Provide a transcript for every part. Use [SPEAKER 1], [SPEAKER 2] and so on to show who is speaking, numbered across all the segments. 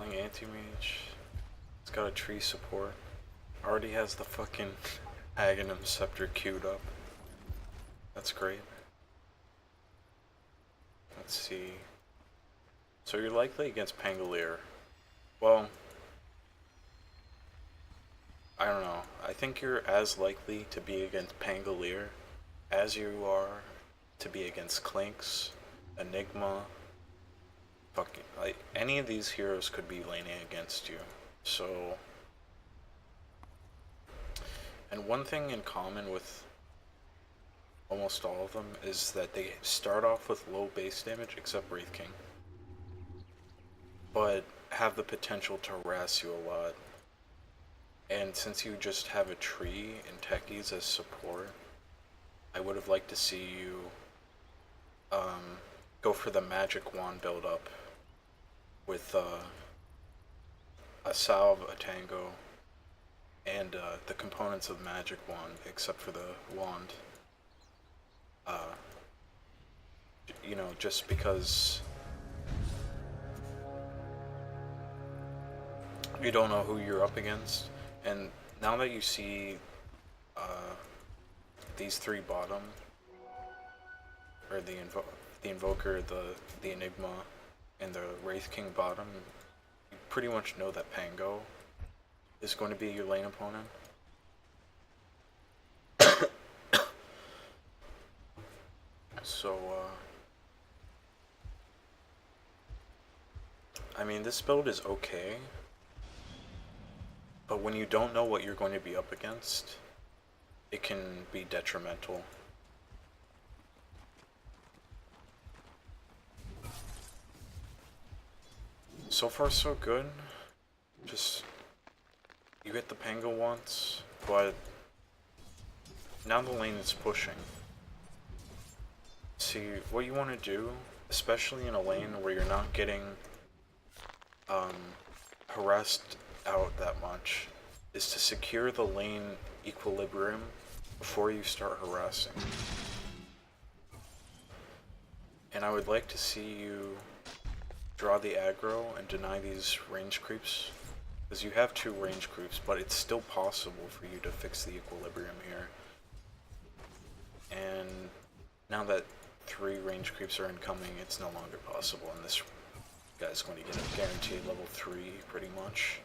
[SPEAKER 1] Playing Anti-Mage. It's got a tree support. Already has the fucking Aghanim Scepter queued up. That's great. Let's see. So you're likely against Pangolier. Well, I don't know. I think you're as likely to be against Pangolier as you are to be against Clinks, Enigma. Fucking, like, any of these heroes could be laning against you. So, and one thing in common with almost all of them is that they start off with low base damage, except Wraith King, but have the potential to harass you a lot. And since you just have a tree and techies as support, I would have liked to see you go for the magic wand build up with a salve, a tango, and the components of magic wand, except for the wand. You know, just because you don't know who you're up against, and now that you see these three bottom, or the Invoker, the Enigma, and the Wraith King bottom, you pretty much know that Pango is going to be your lane opponent. So, I mean, this build is okay, but when you don't know what you're going to be up against, it can be detrimental. So far so good. Just, you hit the Pango once, but now the lane is pushing. See, what you want to do, especially in a lane where you're not getting harassed out that much, is to secure the lane equilibrium before you start harassing. And I would like to see you draw the aggro and deny these range creeps, because you have 2 range creeps, but it's still possible for you to fix the equilibrium here. And now that 3 range creeps are incoming, it's no longer possible, and this guy's going to get a guaranteed level 3 pretty much.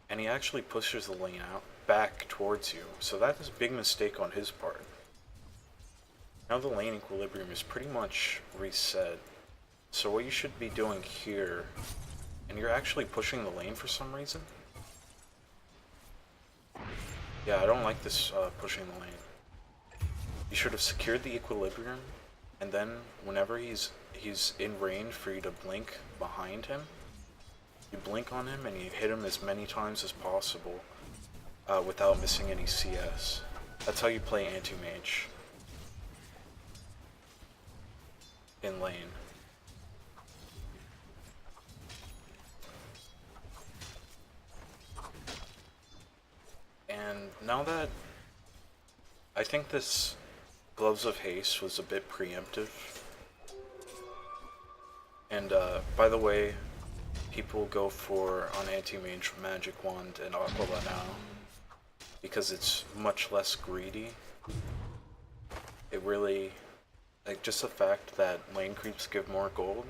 [SPEAKER 1] And he actually pushes the lane out back towards you, so that is a big mistake on his part. Now the lane equilibrium is pretty much reset, so what you should be doing here, and you're actually pushing the lane for some reason. Yeah, I don't like this pushing the lane. You should have secured the equilibrium, and then whenever he's in range for you to blink behind him, you blink on him and you hit him as many times as possible without missing any CS. That's how you play Anti-Mage in lane. And now that I think this Gloves of Haste was a bit preemptive, and by the way, people go for on Anti-Mage Magic Wand and Aquila now because it's much less greedy. It really, like, just the fact that lane creeps give more gold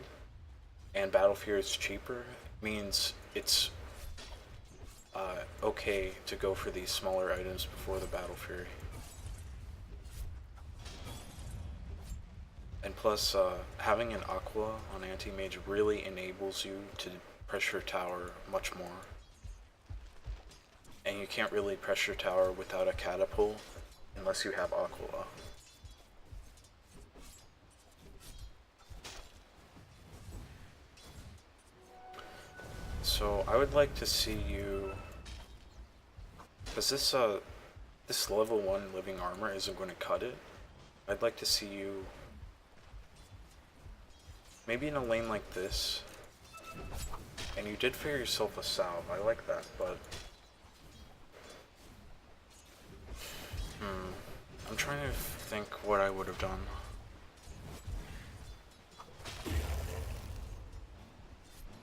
[SPEAKER 1] and Battle Fury is cheaper means it's okay to go for these smaller items before the Battle Fury. And plus, having an Aqua on Anti-Mage really enables you to pressure tower much more. And you can't really pressure tower without a catapult unless you have Aqua. So I would like to see you, because this level 1 living armor isn't going to cut it. I'd like to see you maybe in a lane like this, and you did for yourself a salve. I like that, but I'm trying to think what I would have done.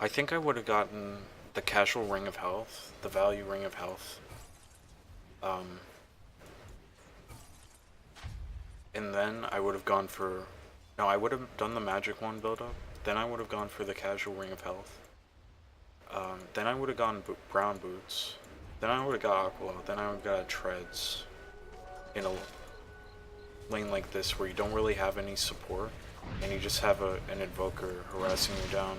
[SPEAKER 1] I think I would have gotten the casual ring of health, the value ring of health. And then I would have gone for... No, I would have done the magic one build-up. Then I would have gone for the casual ring of health. Then I would have gone brown boots. Then I would have got aqua. Then I would have got treads. In a lane like this where you don't really have any support. And you just have an invoker harassing you down.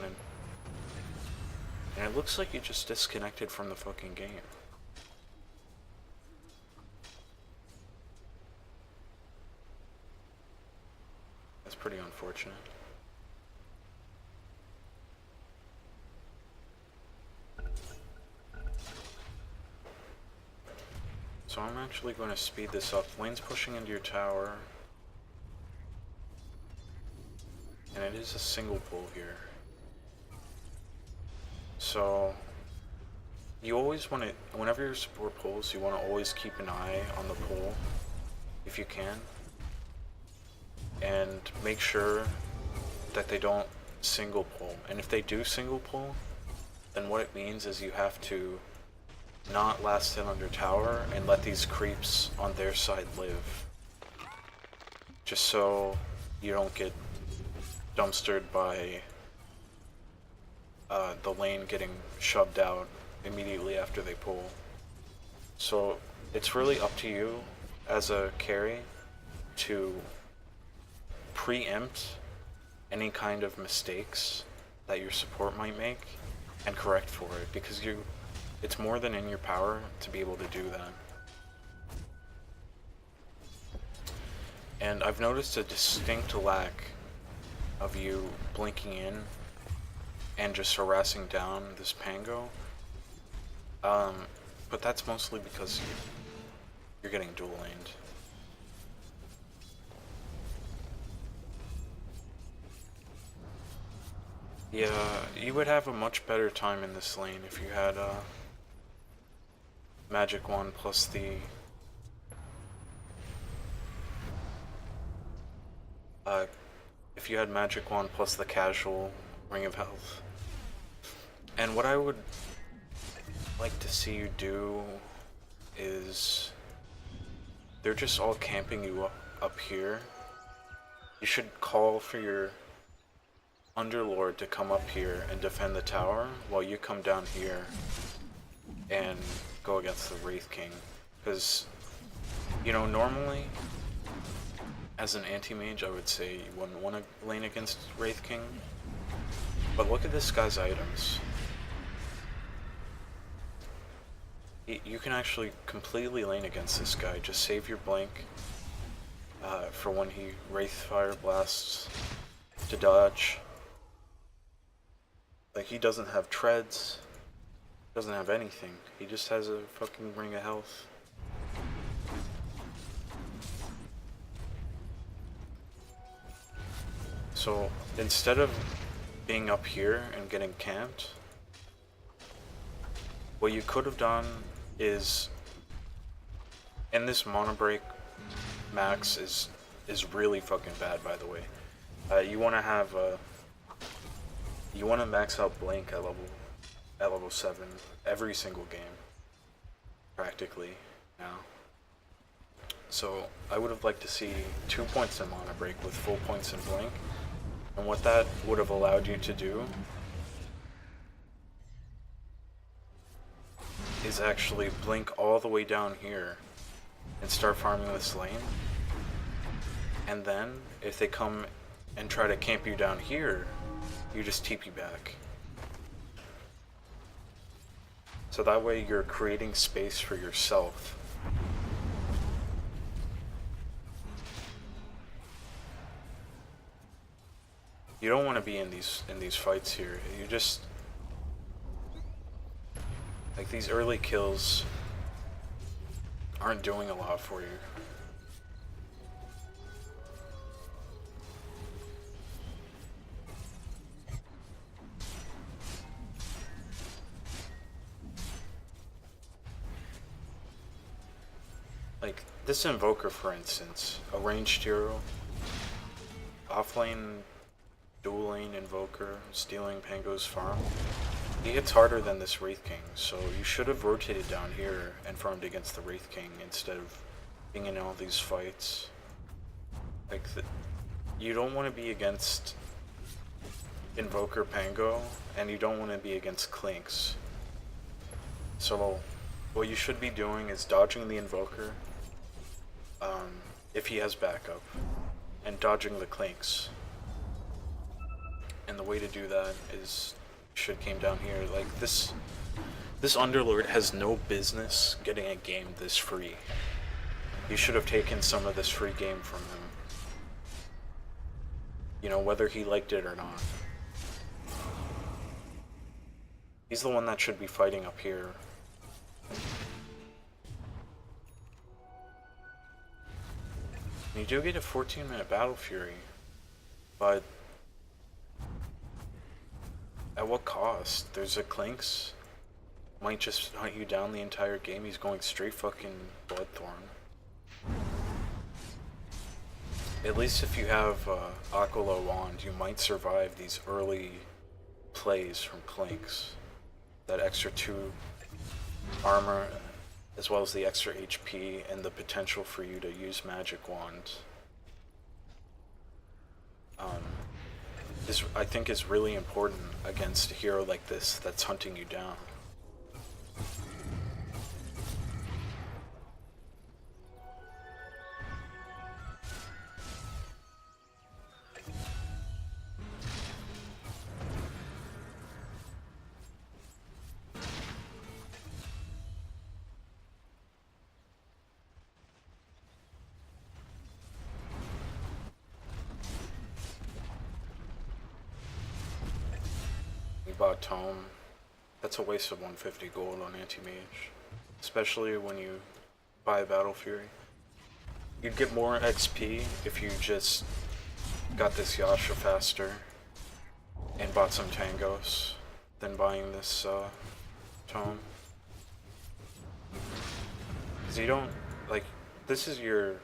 [SPEAKER 1] And it looks like you just disconnected from the fucking game. That's pretty unfortunate. So I'm actually going to speed this up. Lane's pushing into your tower. And it is a single pull here. So you always want to, whenever your support pulls, you want to always keep an eye on the pull if you can. And make sure that they don't single pull. And if they do single pull, then what it means is you have to not last hit on your tower and let these creeps on their side live. Just so you don't get dumpstered by the lane getting shoved out immediately after they pull. So it's really up to you as a carry to preempt any kind of mistakes that your support might make and correct for it, because it's more than in your power to be able to do that. And I've noticed a distinct lack of you blinking in and just harassing down this Pango. But that's mostly because you're getting dual laned. Yeah, you would have a much better time in this lane if you had Magic Wand plus the if you had Magic Wand plus the casual Ring of Health. And what I would like to see you do is, they're just all camping you up here. You should call for your Underlord to come up here and defend the tower while you come down here and go against the Wraith King. Because, you know, normally as an anti-mage I would say you wouldn't want to lane against Wraith King, but look at this guy's items. You can actually completely lane against this guy. Just save your blink for when he Wraith Fire Blasts to dodge. Like, he doesn't have treads, doesn't have anything. He just has a fucking ring of health. So instead of being up here and getting camped, what you could have done is, and this mono break max is really fucking bad, by the way. You want to have you want to max out blink at level 7 every single game, practically now. So I would have liked to see 2 points in mono break with full points in blink, and what that would have allowed you to do is actually blink all the way down here and start farming this lane. And then if they come and try to camp you down here, you just TP back. So that way you're creating space for yourself. You don't want to be in these fights here. You just, like, these early kills aren't doing a lot for you. Like, this Invoker, for instance, a ranged hero, offlane, dual lane Invoker, stealing Pango's farm. He hits harder than this Wraith King, so you should have rotated down here and farmed against the Wraith King instead of being in all these fights. Like, you don't want to be against Invoker Pango, and you don't want to be against Clinks. So, what you should be doing is dodging the Invoker, if he has backup, and dodging the Clinks. And the way to do that is, you should came down here. Like, this Underlord has no business getting a game this free. You should have taken some of this free game from him. You know, whether he liked it or not. He's the one that should be fighting up here. You do get a 14-minute Battle Fury, but at what cost? There's a Clinks, might just hunt you down the entire game. He's going straight fucking Bloodthorn. At least if you have Aquila Wand, you might survive these early plays from Clinks. That extra 2 armor, as well as the extra HP, and the potential for you to use Magic Wand. I think is really important against a hero like this that's hunting you down. Bought Tome. That's a waste of 150 gold on Anti-Mage, especially when you buy Battle Fury. You'd get more XP if you just got this Yasha faster and bought some Tangos than buying this Tome. Because you don't, like, this is where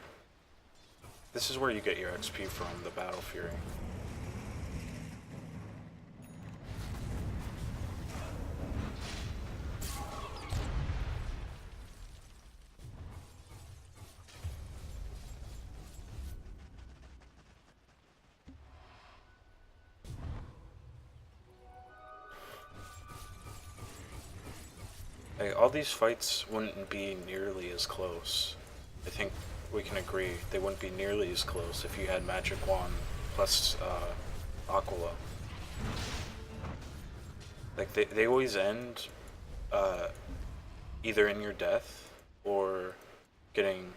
[SPEAKER 1] you get your XP from, the Battle Fury. Like, all these fights wouldn't be nearly as close. I think we can agree they wouldn't be nearly as close if you had Magic Wand plus Aquila. Like, they always end either in your death or getting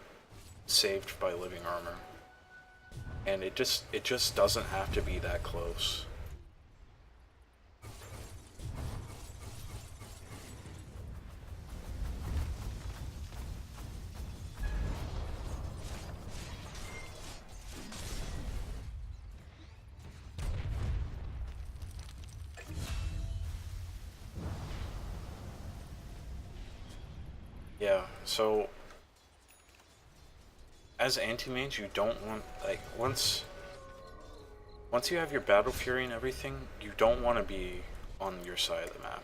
[SPEAKER 1] saved by living armor. And it just doesn't have to be that close. Yeah, so as Anti-Mage, you don't want, like, once you have your Battle Fury and everything, you don't want to be on your side of the map.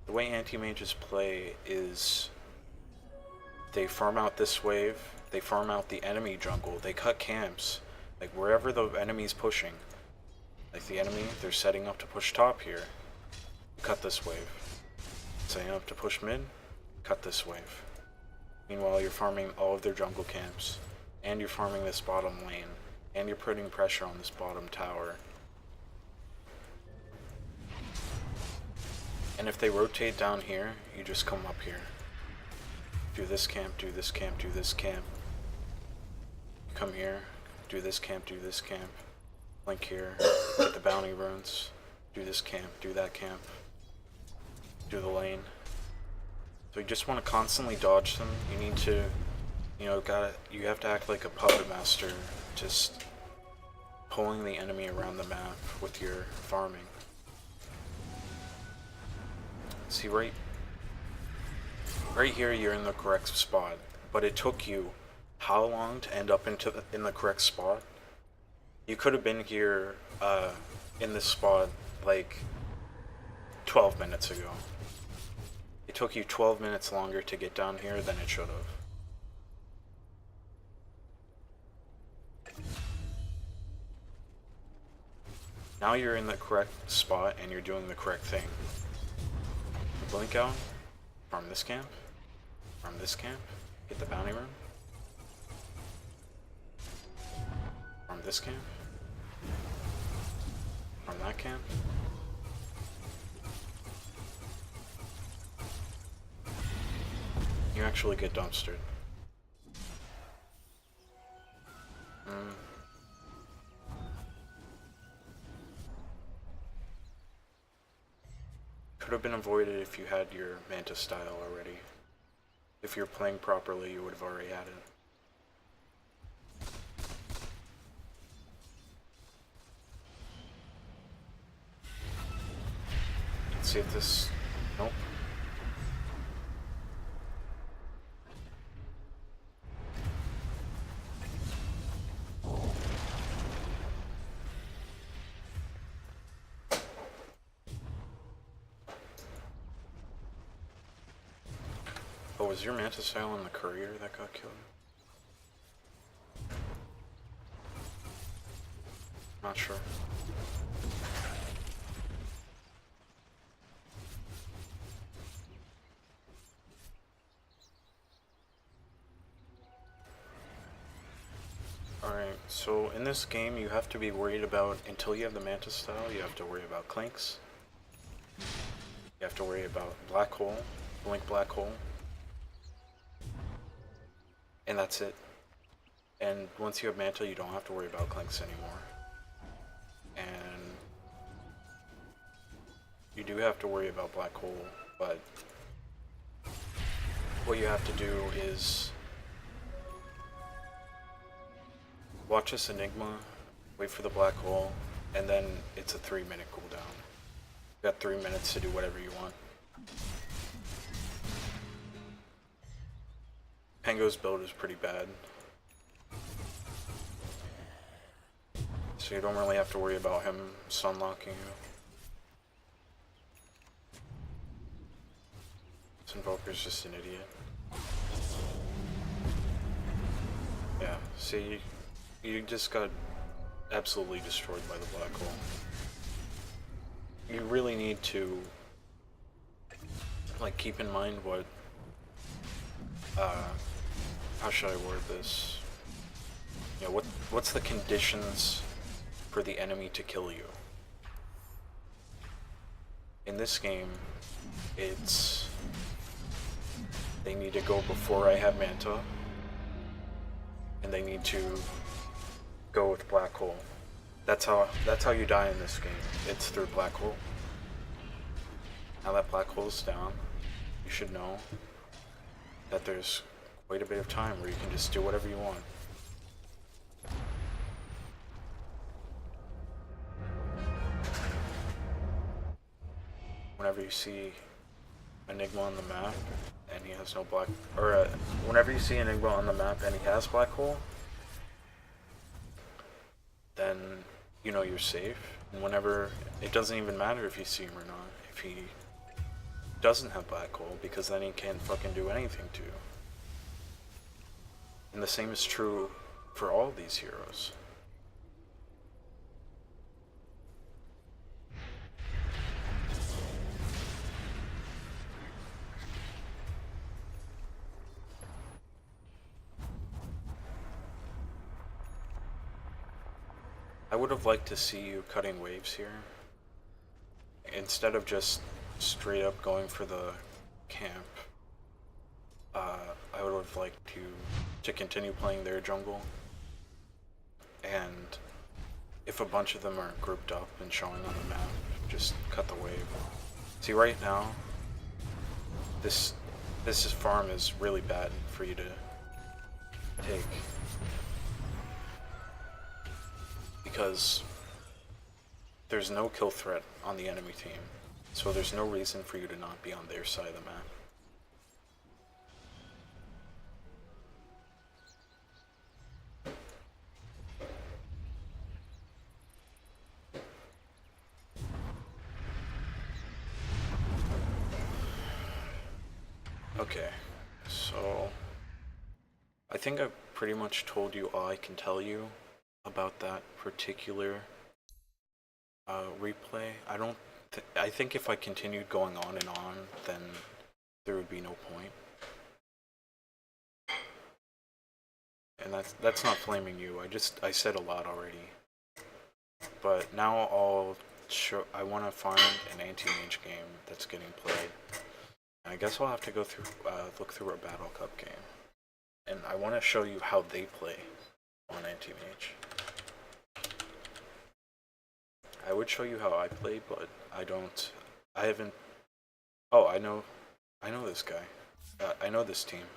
[SPEAKER 1] The way Anti-Mages play is they farm out this wave, they farm out the enemy jungle, they cut camps, like wherever the enemy's pushing. Like the enemy, they're setting up to push top here, cut this wave. Setting up to push mid, cut this wave. Meanwhile, you're farming all of their jungle camps, and you're farming this bottom lane, and you're putting pressure on this bottom tower. And if they rotate down here, you just come up here. Do this camp, do this camp, do this camp. You come here, do this camp, do this camp. Link here, get the bounty runes. Do this camp, do that camp. Do the lane. So you just want to constantly dodge them. You need to, you have to act like a puppet master, just pulling the enemy around the map with your farming. See, right here you're in the correct spot, but it took you how long to end up in the correct spot? You could have been here in this spot like 12 minutes ago. It took you 12 minutes longer to get down here than it should have. Now you're in the correct spot and you're doing the correct thing. You blink out from this camp, get the bounty room. From this camp, from that camp. You actually get dumpstered. Could have been avoided if you had your Manta style already. If you're playing properly, you would have already had it. Let's see if this... Nope. Oh, was your Manta style in the courier that got killed? Not sure. Alright, so in this game you have to be worried about, until you have the Manta style, you have to worry about clinks. You have to worry about black hole, blink black hole. And that's it. And once you have Manta, you don't have to worry about clinks anymore. And you do have to worry about black hole, but what you have to do is watch this Enigma, wait for the black hole, and then it's a 3-minute cooldown. You got 3 minutes to do whatever you want. Pango's build is pretty bad, so you don't really have to worry about him sunlocking you. This Invoker's just an idiot. Yeah, see, you just got absolutely destroyed by the black hole. You really need to, like, keep in mind what, how should I word this? You know, what's the conditions for the enemy to kill you? In this game, it's, they need to go before I have Manta, and they need to go with black hole. That's how you die in this game. It's through black hole. Now that black hole's down, you should know that there's quite a bit of time where you can just do whatever you want. Whenever you see Enigma on the map and he has no black, or whenever you see Enigma on the map and he has black hole, then you know you're safe. And whenever, it doesn't even matter if you see him or not, if he doesn't have black hole, because then he can't fucking do anything to you. And the same is true for all these heroes. I would have liked to see you cutting waves here, instead of just straight up going for the camp. I would have liked to continue playing their jungle, and if a bunch of them are grouped up and showing on the map, just cut the wave. See, right now, this farm is really bad for you to take, because there's no kill threat on the enemy team, so there's no reason for you to not be on their side of the map. Okay, so I think I've pretty much told you all I can tell you about that particular replay. I think if I continued going on and on, then there would be no point. And that's not blaming you. I said a lot already. But now I want to find an anti-mage game that's getting played. And I guess I'll have to go through look through a Battle Cup game. And I want to show you how they play on anti-mage. I would show you how I play, but I haven't. Oh, I know this guy. I know this team.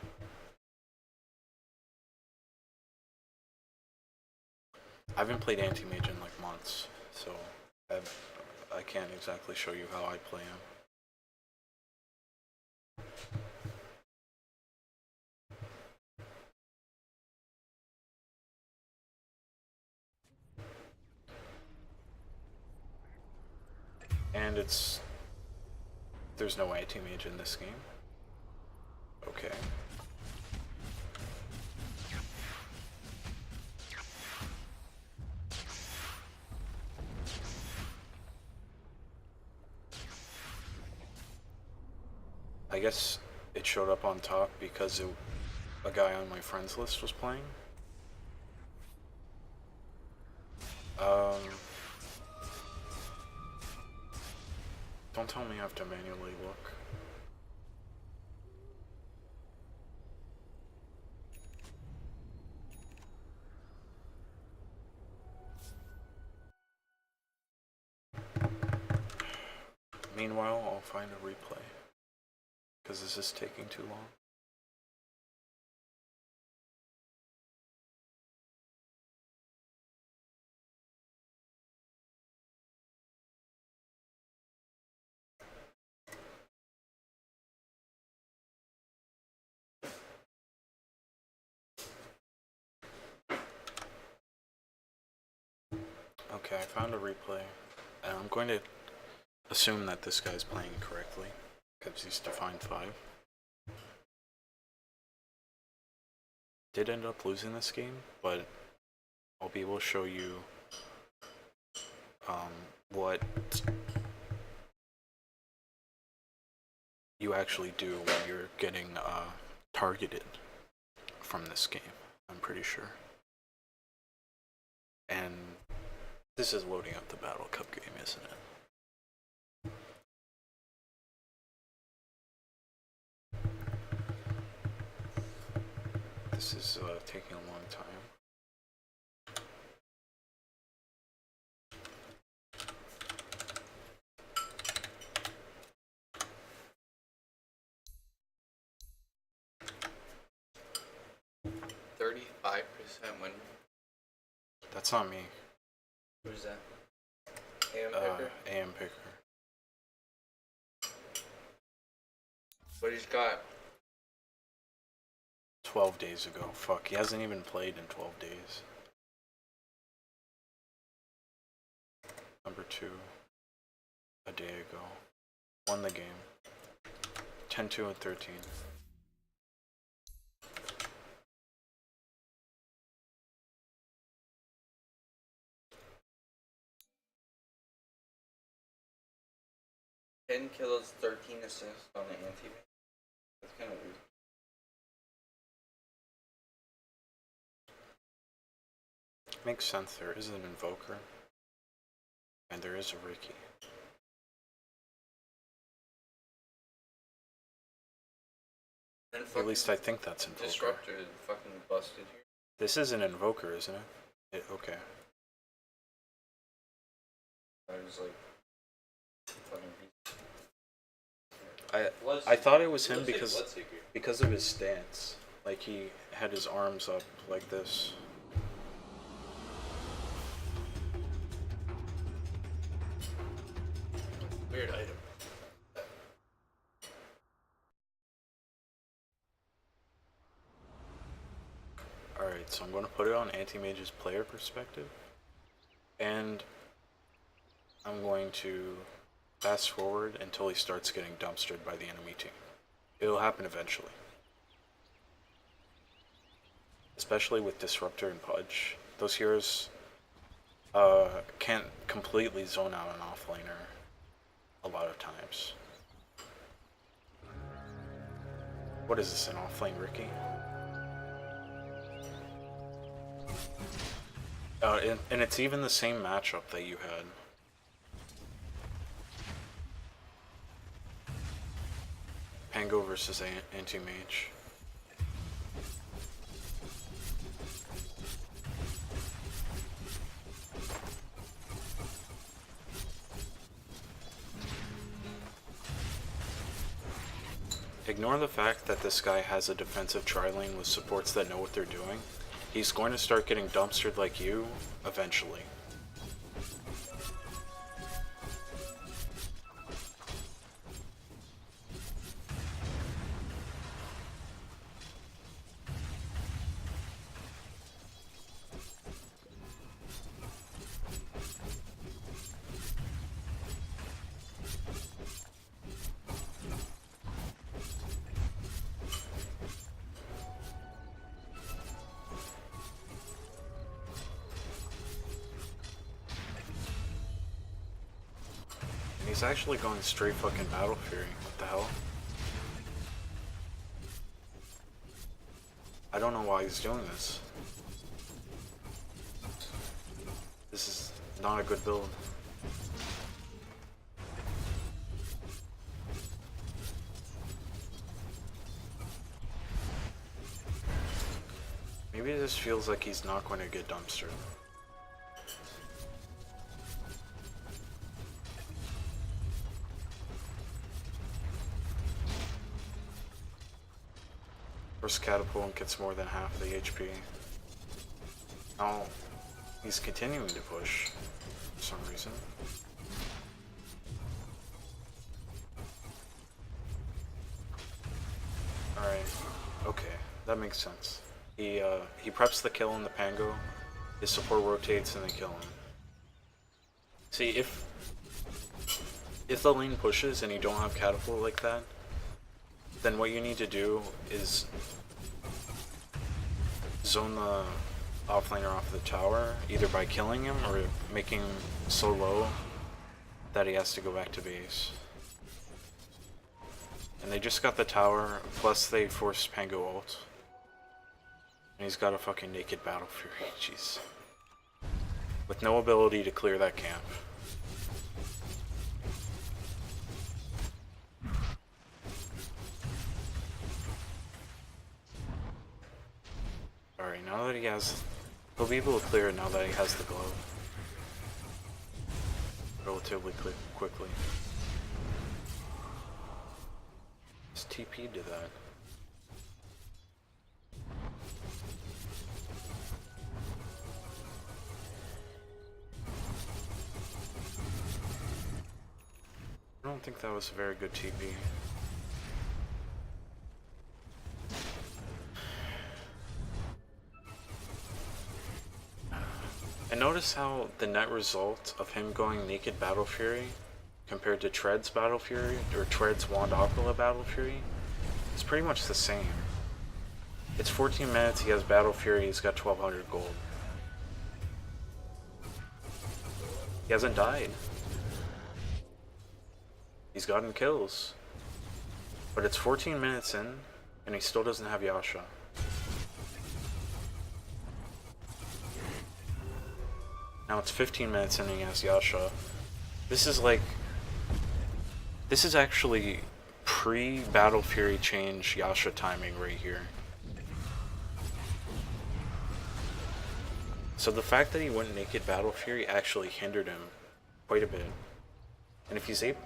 [SPEAKER 1] I haven't played anti-mage in like months, so I can't exactly show you how I play him. And there's no anti-mage in this game. Okay. I guess it showed up on top because a guy on my friends list was playing. Don't tell me I have to manually look. Meanwhile, I'll find a replay. Because this is taking too long. Okay, I found a replay. And I'm going to assume that this guy's playing correctly. Because he's defined 5. Did end up losing this game, but I'll be able to show you what you actually do when you're getting targeted from this game, I'm pretty sure. And this is loading up the Battle Cup game, isn't it? This is taking a long time.
[SPEAKER 2] Win.
[SPEAKER 1] That's not me.
[SPEAKER 2] Who's that? AM Picker?
[SPEAKER 1] AM Picker.
[SPEAKER 2] What he's got?
[SPEAKER 1] 12 days ago. Fuck, he hasn't even played in 12 days. Number 2. A day ago. Won the game. 10-2 and 13.
[SPEAKER 2] Ten kills, 13 assists on the anti-mage. That's kind of weird.
[SPEAKER 1] Makes sense. There is an Invoker. And there is a Ricky. At least I think that's Invoker.
[SPEAKER 2] Disruptor is fucking busted here.
[SPEAKER 1] This is an Invoker, isn't it? Okay.
[SPEAKER 2] I was like...
[SPEAKER 1] I thought it was him because of his stance. Like he had his arms up like this.
[SPEAKER 2] Weird item.
[SPEAKER 1] Alright, so I'm going to put it on Anti-Mage's player perspective. And I'm going to fast forward until he starts getting dumpstered by the enemy team. It'll happen eventually. Especially with Disruptor and Pudge. Those heroes can't completely zone out an offlaner a lot of times. What is this, an offlane Ricky? And it's even the same matchup that you had. Pango versus Anti-Mage. Ignore the fact that this guy has a defensive tri-lane with supports that know what they're doing. He's going to start getting dumpstered like you eventually. He's actually going straight fucking Battle Fury. What the hell? I don't know why he's doing this. This is not a good build. Maybe this feels like he's not going to get dumpstered. First catapult gets more than half the HP. Oh, he's continuing to push for some reason. Alright, okay, that makes sense. He preps the kill in the Pango, his support rotates and they kill him. See, if the lane pushes and you don't have catapult like that, then what you need to do is zone the offlaner off the tower, either by killing him or making him so low that he has to go back to base. And they just got the tower, plus they forced Pango ult. And he's got a fucking naked Battle Fury, jeez. With no ability to clear that camp. Alright, now that he has... He'll be able to clear it now that he has the glove. Relatively quickly. His TP did that. I don't think that was a very good TP. And notice how the net result of him going naked Battle Fury compared to Tread's Battle Fury or Tread's Wand Aquila Battle Fury is pretty much the same. It's 14 minutes, he has Battle Fury, he's got 1200 gold. He hasn't died. He's gotten kills. But it's 14 minutes in and he still doesn't have Yasha. Now it's 15 minutes in and he has Yasha. This is like... This is actually pre-Battle Fury change Yasha timing right here. So the fact that he went naked Battle Fury actually hindered him quite a bit. And if he's able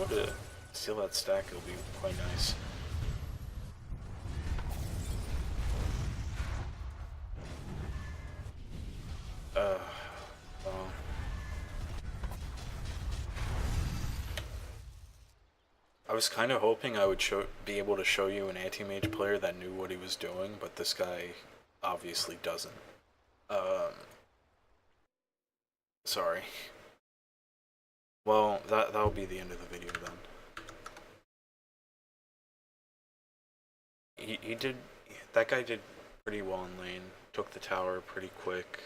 [SPEAKER 1] to steal that stack, it'll be quite nice. Well. I was kind of hoping I would be able to show you an anti-mage player that knew what he was doing, but this guy obviously doesn't. Sorry. Well, that'll be the end of the video then. he did. That guy did pretty well in lane. Took the tower pretty quick.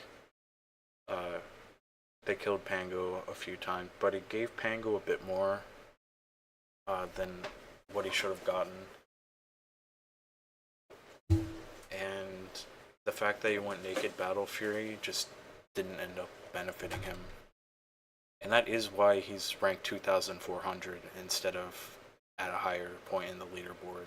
[SPEAKER 1] They killed Pango a few times, but it gave Pango a bit more than what he should have gotten. And the fact that he went naked Battle Fury just didn't end up benefiting him. And that is why he's ranked 2,400 instead of at a higher point in the leaderboard.